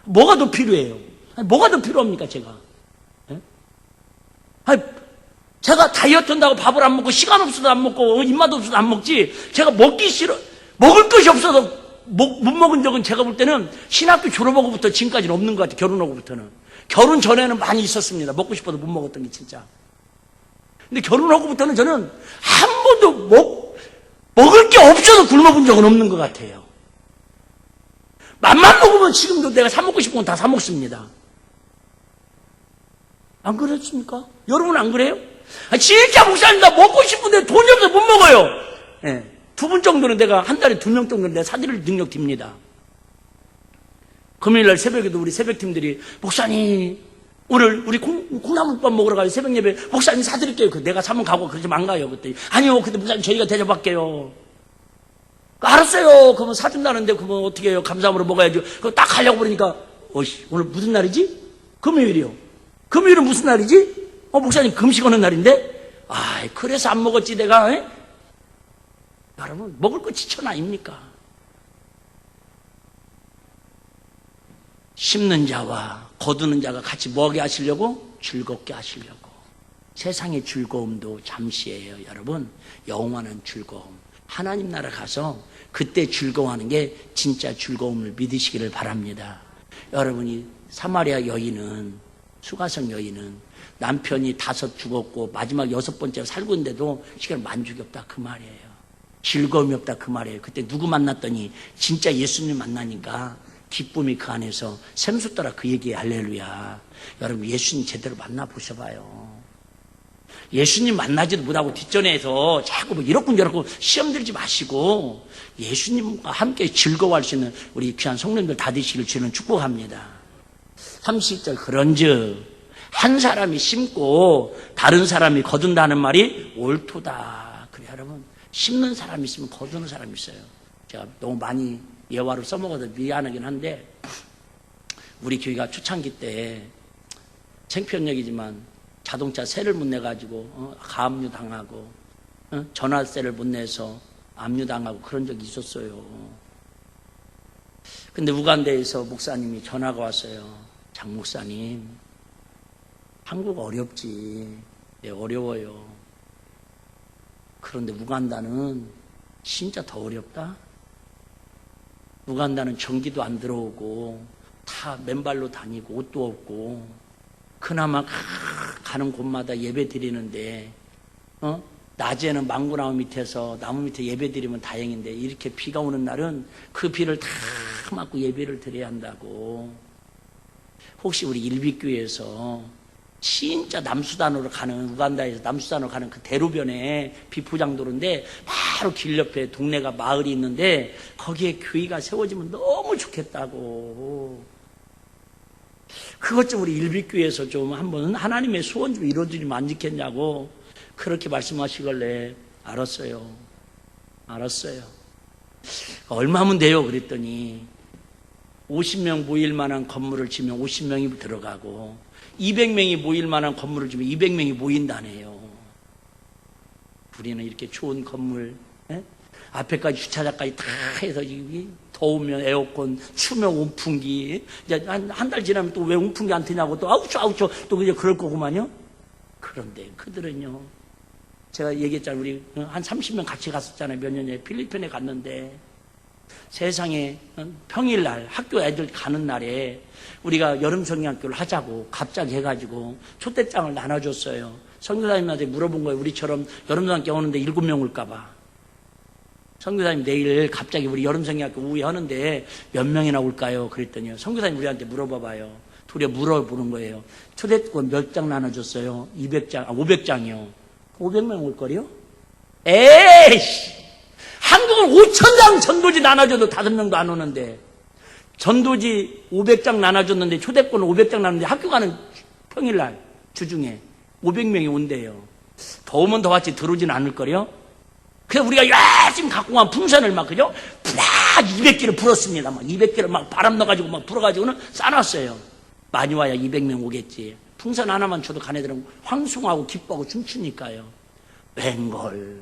뭐가 더 필요해요? 아니, 뭐가 더 필요합니까, 제가? 네? 아니, 제가 다이어트 한다고 밥을 안 먹고 시간 없어도 안 먹고 입맛 없어도 안 먹지 제가 먹기 싫어 먹을 것이 없어도 못 먹은 적은 제가 볼 때는 신학교 졸업하고부터 지금까지는 없는 것 같아요. 결혼하고부터는. 결혼 전에는 많이 있었습니다. 먹고 싶어도 못 먹었던 게 진짜. 근데 결혼하고부터는 저는 한 번도 먹을 게 없어도 굶어본 적은 없는 것 같아요. 맘만 먹으면 지금도 내가 사 먹고 싶은 건 다 사 먹습니다. 안 그렇습니까? 여러분 안 그래요? 진짜 목사님 나 먹고 싶은데 돈이 없어서 못 먹어요. 네. 2분 정도는 내가 한 달에 2명 정도는 내가 사드릴 능력 딥니다. 금요일날 새벽에도 우리 새벽팀들이 목사님 오늘 우리 콩나물밥 먹으러 가요. 새벽 예배 목사님 사드릴게요. 내가 사면 가고 그렇게 안 가요. 그때 아니요. 근데 목사님 저희가 대접할게요. 알았어요. 그러면 사준다는데 그러면 어떻게 해요? 감사함으로 먹어야죠. 그거 딱 가려고 그러니까 오늘 무슨 날이지? 금요일이요. 금요일은 무슨 날이지? 목사님 금식하는 날인데? 그래서 안 먹었지 내가. 에? 여러분 먹을 거 지천 아닙니까? 심는 자와 거두는 자가 같이 뭐하게 하시려고? 즐겁게 하시려고. 세상의 즐거움도 잠시예요. 여러분 영원한 즐거움 하나님 나라 가서 그때 즐거워하는 게 진짜 즐거움을 믿으시기를 바랍니다. 여러분이 사마리아 여인은 수가성 여인은 남편이 5 죽었고 마지막 6번째 살고 있는데도 시간 만족이 없다 그 말이에요. 즐거움이 없다 그 말이에요. 그때 누구 만났더니 진짜 예수님 만나니까 기쁨이 그 안에서 샘솟더라 그 얘기예요. 할렐루야. 여러분 예수님 제대로 만나보셔봐요. 예수님 만나지도 못하고 뒷전에서 자꾸 뭐 이렇군 저렇군 시험 들지 마시고 예수님과 함께 즐거워할 수 있는 우리 귀한 성도님들 다 되시길 주는 축복합니다. 30절 그런즉 한 사람이 심고 다른 사람이 거둔다는 말이 옳도다. 그래 여러분 심는 사람이 있으면 거두는 사람이 있어요. 제가 너무 많이 예화로 써먹어서 미안하긴 한데 우리 교회가 초창기 때 창피한 자동차 세를 못 내가지고 가압류 당하고 전화세를 못 내서 압류 당하고 그런 적이 있었어요. 근데 우간다에서 목사님이 전화가 왔어요. 장 목사님 한국 어렵지. 네, 어려워요. 그런데 우간다는 진짜 더 어렵다. 우간다는 전기도 안 들어오고 다 맨발로 다니고 옷도 없고 그나마 가는 곳마다 예배 드리는데 낮에는 망고나무 밑에서 나무 밑에 예배 드리면 다행인데 이렇게 비가 오는 날은 그 비를 다 맞고 예배를 드려야 한다고. 혹시 우리 일비교회에서 진짜 남수단으로 가는 우간다에서 남수단으로 가는 그 대로변에 비포장도로인데 바로 길 옆에 동네가 마을이 있는데 거기에 교회가 세워지면 너무 좋겠다고. 그것 좀 우리 일비교회에서 좀 한번 하나님의 소원 좀 이루어지면 안 좋겠냐고 그렇게 말씀하시길래 알았어요. 얼마면 돼요? 그랬더니 50명 모일 만한 건물을 지면 50명이 들어가고 200명이 모일 만한 건물을 지면 200명이 모인다네요. 우리는 이렇게 좋은 건물, 예? 앞에까지 주차장까지 다 해서 더우면 에어컨, 추면 온풍기, 이제 한 달 지나면 또 왜 온풍기 안 트냐고 또 아우쳐 또 이제 그럴 거구만요. 그런데 그들은요, 제가 얘기했잖아요. 우리 한 30명 같이 갔었잖아요. 몇 년 전에 필리핀에 갔는데 세상에 평일날 학교 애들 가는 날에 우리가 여름 성경학교를 하자고 갑자기 해가지고 초대장을 나눠줬어요. 선교사님한테 물어본 거예요. 우리처럼 여름 성경학교 오는데 7명 올까봐. 선교사님 내일 갑자기 우리 여름 성경학교 오후에 하는데 몇 명이나 올까요? 그랬더니요. 선교사님 우리한테 물어봐봐요. 둘이 물어보는 거예요. 초대권 몇 장 나눠줬어요? 200장, 500장이요. 500명 올 거요? 에이씨! 한국은 5,000장 전도지 나눠줘도 5명도 안 오는데, 전도지 500장 나눠줬는데, 초대권 500장 나눴는데, 학교 가는 평일날, 주중에 500명이 온대요. 더우면 더 왔지 들어오진 않을 거요? 그래서 우리가 열심히 갖고 간 풍선을 막, 그죠? 막 200개를 불었습니다. 막 200개를 막 바람 넣어가지고 막 불어가지고는 싸놨어요. 많이 와야 200명 오겠지. 풍선 하나만 줘도 가네들은 황송하고 기뻐하고 춤추니까요. 웬걸.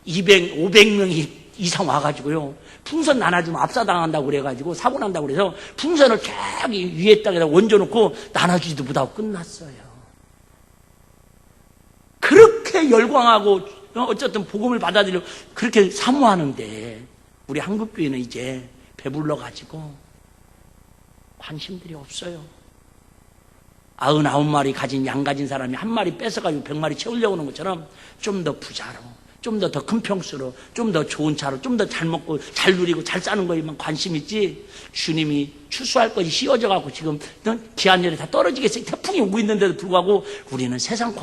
500명이 이상 와가지고요. 풍선 나눠주면 압사당한다고 그래가지고 사고 난다고 그래서 풍선을 저기 위에 땅에다 얹어놓고 나눠주지도 못하고 끝났어요. 그렇게 열광하고 어쨌든 복음을 받아들이고 그렇게 사모하는데 우리 한국교회는 이제 배불러가지고 관심들이 없어요. 99마리 가진 양 가진 사람이 한 마리 뺏어가지고 100마리 채우려고 하는 것처럼 좀 더 부자로, 좀 더 큰 평수로, 좀 더 좋은 차로, 좀 더 잘 먹고 잘 누리고 잘 사는 거에만 관심 있지. 주님이 추수할 것이 씌워져 갖고 지금 기한절에 다 떨어지겠어요. 태풍이 오고 있는데도 불구하고 우리는 세상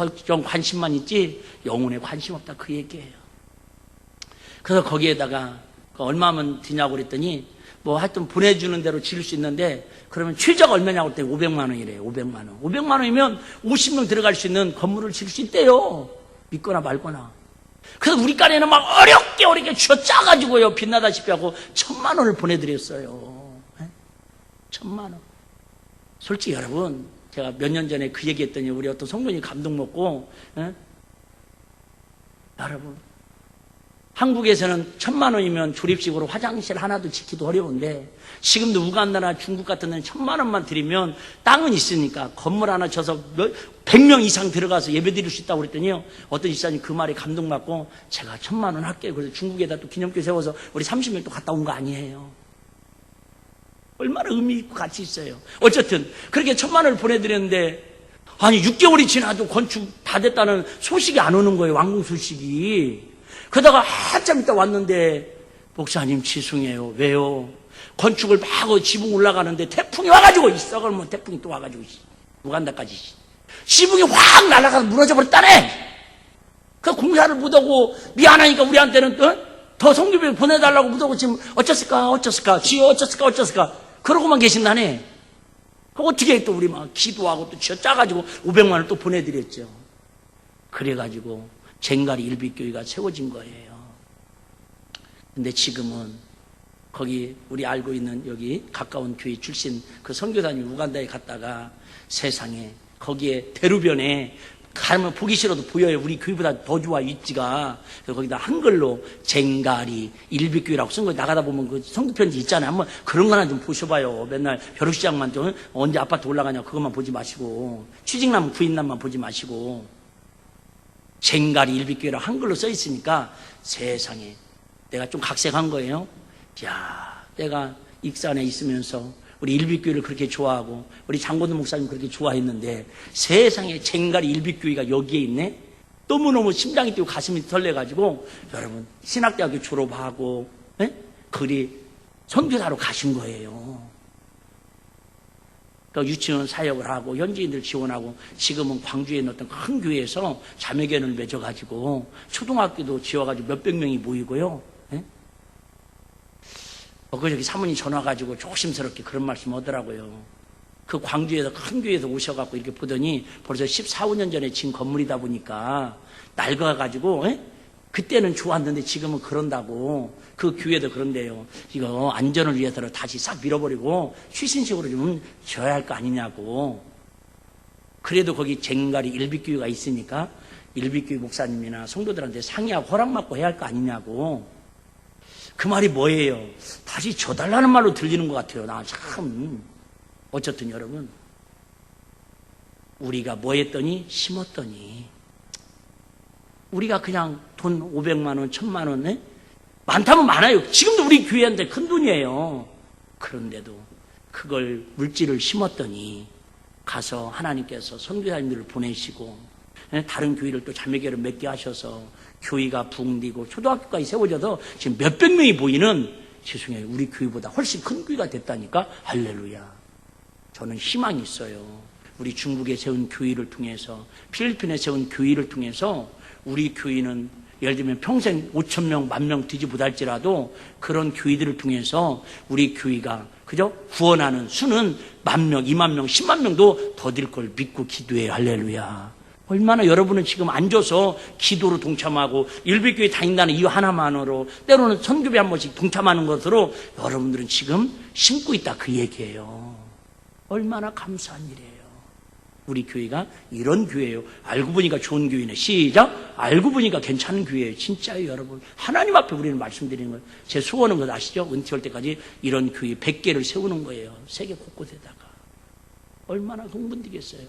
관심만 있지 영혼에 관심 없다 그 얘기예요. 그래서 거기에다가 얼마면 드냐고 그랬더니 뭐 하여튼 보내주는 대로 지을 수 있는데 그러면 최저가 얼마냐고 그랬더니 500만 원이래요. 500만 원. 500만 원이면 50명 들어갈 수 있는 건물을 지을 수 있대요. 믿거나 말거나. 그래서 우리 까에는 막 어렵게 쥐어 짜가지고요. 빛나다시피 하고 1,000만 원을 보내드렸어요. 1,000만 원. 솔직히 여러분, 제가 몇 년 전에 그 얘기 했더니 우리 어떤 성도님 감동 먹고, 여러분, 한국에서는 1,000만 원이면 조립식으로 화장실 하나도 짓기도 어려운데 지금도 우간다나 중국 같은 데는 1,000만 원만 드리면 땅은 있으니까 건물 하나 쳐서 100명 이상 들어가서 예배 드릴 수 있다고 그랬더니요. 어떤 집사님 그 말에 감동받고 제가 1,000만 원 할게요. 그래서 중국에다 또 기념교 세워서 우리 30명 또 갔다 온 거 아니에요. 얼마나 의미 있고 가치 있어요. 어쨌든 그렇게 1,000만 원을 보내드렸는데 아니 6개월이 지나도 건축 다 됐다는 소식이 안 오는 거예요. 완공 소식이. 그러다가 한참 있다 왔는데 목사님 죄송해요. 왜요? 건축을 막 하고 지붕 올라가는데 태풍이 와가지고 썩을 뭐 태풍이 또 와가지고 우간다까지 지붕이 확 날아가서 무너져 버렸다네. 그 공사를 못하고 미안하니까 우리한테는 더 성교비 보내달라고 못하고 지금 어쩌을까 지어 어쩌을까 그러고만 계신다네. 그 어떻게 또 우리 막 기도하고 또 쥐어 짜가지고 500만 원을 또 보내드렸죠. 그래가지고 쟁가리 일빛교회가 세워진 거예요. 근데 지금은 거기 우리 알고 있는 여기 가까운 교회 출신 그 선교사님이 우간다에 갔다가 세상에 거기에 대로변에 가면 보기 싫어도 보여요. 우리 교회보다 더 좋아 위치가. 거기다 한글로 쟁가리 일빛교회라고 쓴 거 나가다 보면 그 성도편지 있잖아요. 한번 그런 거나 좀 보셔봐요. 맨날 벼룩시장만 좀 언제 아파트 올라가냐 그것만 보지 마시고 취직남 부인남만 보지 마시고 쟁가리 일빛교회라고 한글로 써 있으니까 세상에 내가 좀 각색한 거예요. 야, 내가 익산에 있으면서 우리 일빛교회를 그렇게 좋아하고 우리 장건도 목사님 그렇게 좋아했는데 세상에 쟁가리 일빛교회가 여기에 있네. 너무너무 심장이 뛰고 가슴이 설레가지고 여러분 신학대학교 졸업하고 그리 선교사로 가신 거예요. 그러니까 유치원 사역을 하고 현지인들 지원하고 지금은 광주에 있는 어떤 큰 교회에서 자매견을 맺어가지고 초등학교도 지어가지고 몇백 명이 모이고요. 엊그저께 사모님 전화가지고 조심스럽게 그런 말씀 하더라고요. 그 광주에서 큰 교회에서 오셔갖고 이렇게 보더니 벌써 14, 15년 전에 지은 건물이다 보니까 낡아가지고 그때는 좋았는데 지금은 그런다고. 그 교회도 그런데요. 이거 안전을 위해서 다시 싹 밀어버리고 최신식으로 좀 지어야 할 거 아니냐고. 그래도 거기 쟁가리 일빛교회가 있으니까 일비교회 목사님이나 성도들한테 상의하고 허락받고 해야 할 거 아니냐고. 그 말이 뭐예요? 다시 줘달라는 말로 들리는 것 같아요. 나 참. 어쨌든 여러분, 우리가 뭐 했더니? 심었더니. 우리가 그냥 돈 500만 원, 1000만 원, 많다면 많아요. 지금도 우리 교회한테 큰 돈이에요. 그런데도 그걸 물질을 심었더니 가서 하나님께서 선교사님들을 보내시고 다른 교회를 또 자매교회를 몇 개 하셔서 교회가 붕디고 초등학교까지 세워져서 지금 몇백 명이 보이는, 죄송해요, 우리 교회보다 훨씬 큰 교회가 됐다니까. 할렐루야. 저는 희망이 있어요. 우리 중국에 세운 교회를 통해서, 필리핀에 세운 교회를 통해서 우리 교회는 예를 들면 평생 5,000명, 10,000명 되지 못할지라도 그런 교회들을 통해서 우리 교회가 그죠? 구원하는 수는 10,000명, 20,000명, 10만 명도 더 될 걸 믿고 기도해요. 할렐루야. 얼마나 여러분은 지금 앉아서 기도로 동참하고 일비교회 다닌다는 이유 하나만으로, 때로는 선교회 한 번씩 동참하는 것으로 여러분들은 지금 심고 있다, 그 얘기예요. 얼마나 감사한 일이에요. 우리 교회가 이런 교회예요. 알고 보니까 좋은 교회네. 시작. 알고 보니까 괜찮은 교회예요. 진짜예요, 여러분. 하나님 앞에 우리는 말씀드리는 거예요. 제 소원은 그거 아시죠? 은퇴할 때까지 이런 교회 100개를 세우는 거예요. 세계 곳곳에다가. 얼마나 흥분되겠어요.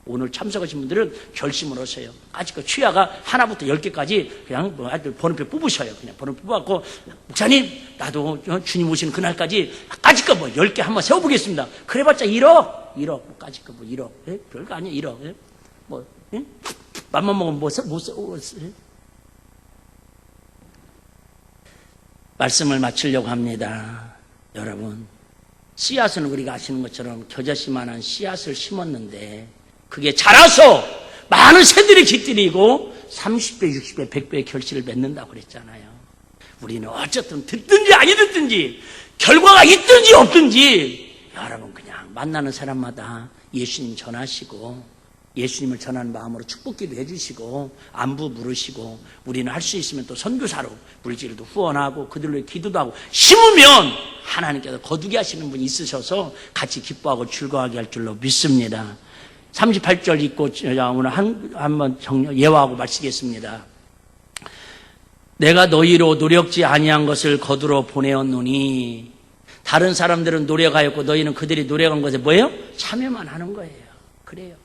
오늘 참석하신 분들은 결심을 하세요. 아직까지 취하가 하나부터 10개까지 그냥 번호표 뽑으셔요. 그냥 번호표 뽑았고, 목사님, 나도 주님 오시는 그날까지 아직까지 10개 한번 세워보겠습니다. 그래봤자 1억. 까짓 거 1억. 예? 별거 아니야, 1억. 예? 예? 맘만 먹으면 말씀을 마치려고 합니다. 여러분, 씨앗은 우리가 아시는 것처럼 겨자씨만한 씨앗을 심었는데 그게 자라서 많은 새들이 깃들이고 30배, 60배, 100배의 결실을 맺는다고 그랬잖아요. 우리는 어쨌든 듣든지 아니 듣든지 결과가 있든지 없든지 여러분 그냥 만나는 사람마다 예수님 전하시고 예수님을 전하는 마음으로 축복기도 해주시고 안부 물으시고 우리는 할 수 있으면 또 선교사로 물질도 후원하고 그들로 기도도 하고 심으면 하나님께서 거두게 하시는 분이 있으셔서 같이 기뻐하고 즐거워하게 할 줄로 믿습니다. 38절 읽고 오늘 한번 예화하고 마치겠습니다. 내가 너희로 노력지 아니한 것을 거두러 보내었노니, 다른 사람들은 노력하였고 너희는 그들이 노력한 것에 뭐예요? 참여만 하는 거예요. 그래요.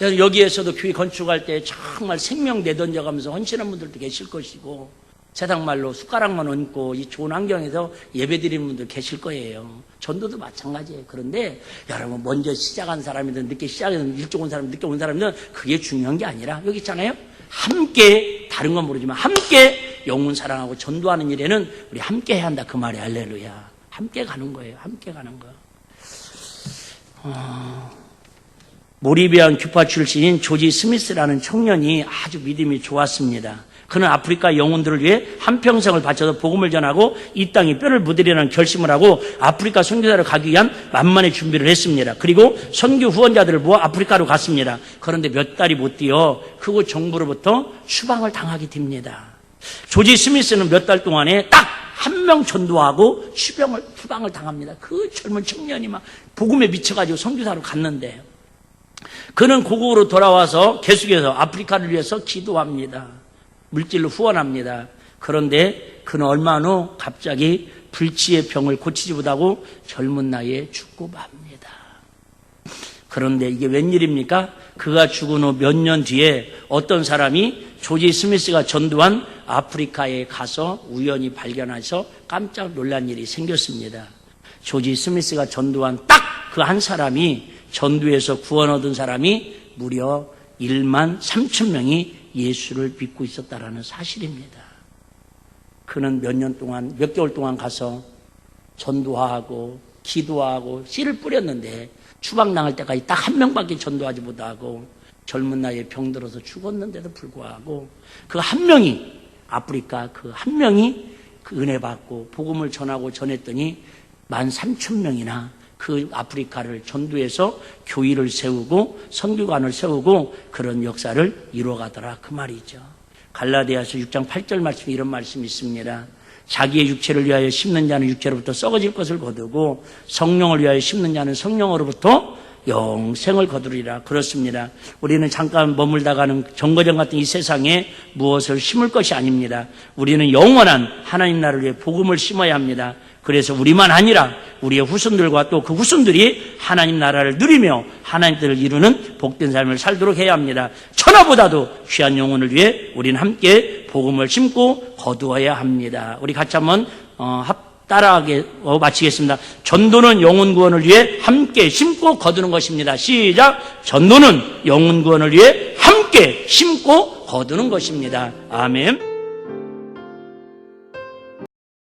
여기에서도 교회 건축할 때 정말 생명 내던져가면서 헌신한 분들도 계실 것이고 세상 말로 숟가락만 얹고 이 좋은 환경에서 예배드리는 분들 계실 거예요. 전도도 마찬가지예요. 그런데 여러분 먼저 시작한 사람이든 늦게 시작한 일찍 온 사람이든 늦게 온 사람이든 그게 중요한 게 아니라 여기 있잖아요. 함께 다른 건 모르지만 함께 영혼 사랑하고 전도하는 일에는 우리 함께 해야 한다 그 말이 할렐루야. 함께 가는 거예요. 함께 가는 거. 모리비안 규파 출신인 조지 스미스라는 청년이 아주 믿음이 좋았습니다. 그는 아프리카 영혼들을 위해 한평생을 바쳐서 복음을 전하고 이 땅에 뼈를 묻으려는 결심을 하고 아프리카 선교사를 가기 위한 만만의 준비를 했습니다. 그리고 선교 후원자들을 모아 아프리카로 갔습니다. 그런데 몇 달이 못 뛰어 그곳 정부로부터 추방을 당하게 됩니다. 조지 스미스는 몇 달 동안에 딱 한 명 전도하고 추방을 당합니다. 그 젊은 청년이 막 복음에 미쳐가지고 선교사로 갔는데 그는 고국으로 돌아와서 계속해서 아프리카를 위해서 기도합니다. 물질로 후원합니다. 그런데 그는 얼마 후 갑자기 불치의 병을 고치지 못하고 젊은 나이에 죽고 맙니다. 그런데 이게 웬일입니까? 그가 죽은 후 몇 년 뒤에 어떤 사람이 조지 스미스가 전도한 아프리카에 가서 우연히 발견해서 깜짝 놀란 일이 생겼습니다. 조지 스미스가 전도한 딱 그 한 사람이 전도에서 구원 얻은 사람이 무려 13,000명이 예수를 믿고 있었다라는 사실입니다. 그는 몇 개월 동안 가서 전도하고 기도하고 씨를 뿌렸는데 추방당할 때까지 딱 한 명밖에 전도하지 못하고 젊은 나이에 병들어서 죽었는데도 불구하고 그 한 명이 아프리카 그 한 명이 그 은혜 받고 복음을 전하고 전했더니 13,000명이나 그 아프리카를 전도해서 교회를 세우고 선교관을 세우고 그런 역사를 이루어가더라 그 말이죠. 갈라디아서 6장 8절 말씀에 이런 말씀이 있습니다. 자기의 육체를 위하여 심는 자는 육체로부터 썩어질 것을 거두고 성령을 위하여 심는 자는 성령으로부터 영생을 거두리라. 그렇습니다. 우리는 잠깐 머물다가는 정거장 같은 이 세상에 무엇을 심을 것이 아닙니다. 우리는 영원한 하나님 나라를 위해 복음을 심어야 합니다. 그래서 우리만 아니라 우리의 후손들과 또 그 후손들이 하나님 나라를 누리며 하나님 뜻을 이루는 복된 삶을 살도록 해야 합니다. 천하보다도 귀한 영혼을 위해 우리는 함께 복음을 심고 거두어야 합니다. 우리 같이 한번 따라하게 마치겠습니다. 전도는 영혼 구원을 위해 함께 심고 거두는 것입니다. 시작. 전도는 영혼 구원을 위해 함께 심고 거두는 것입니다. 아멘.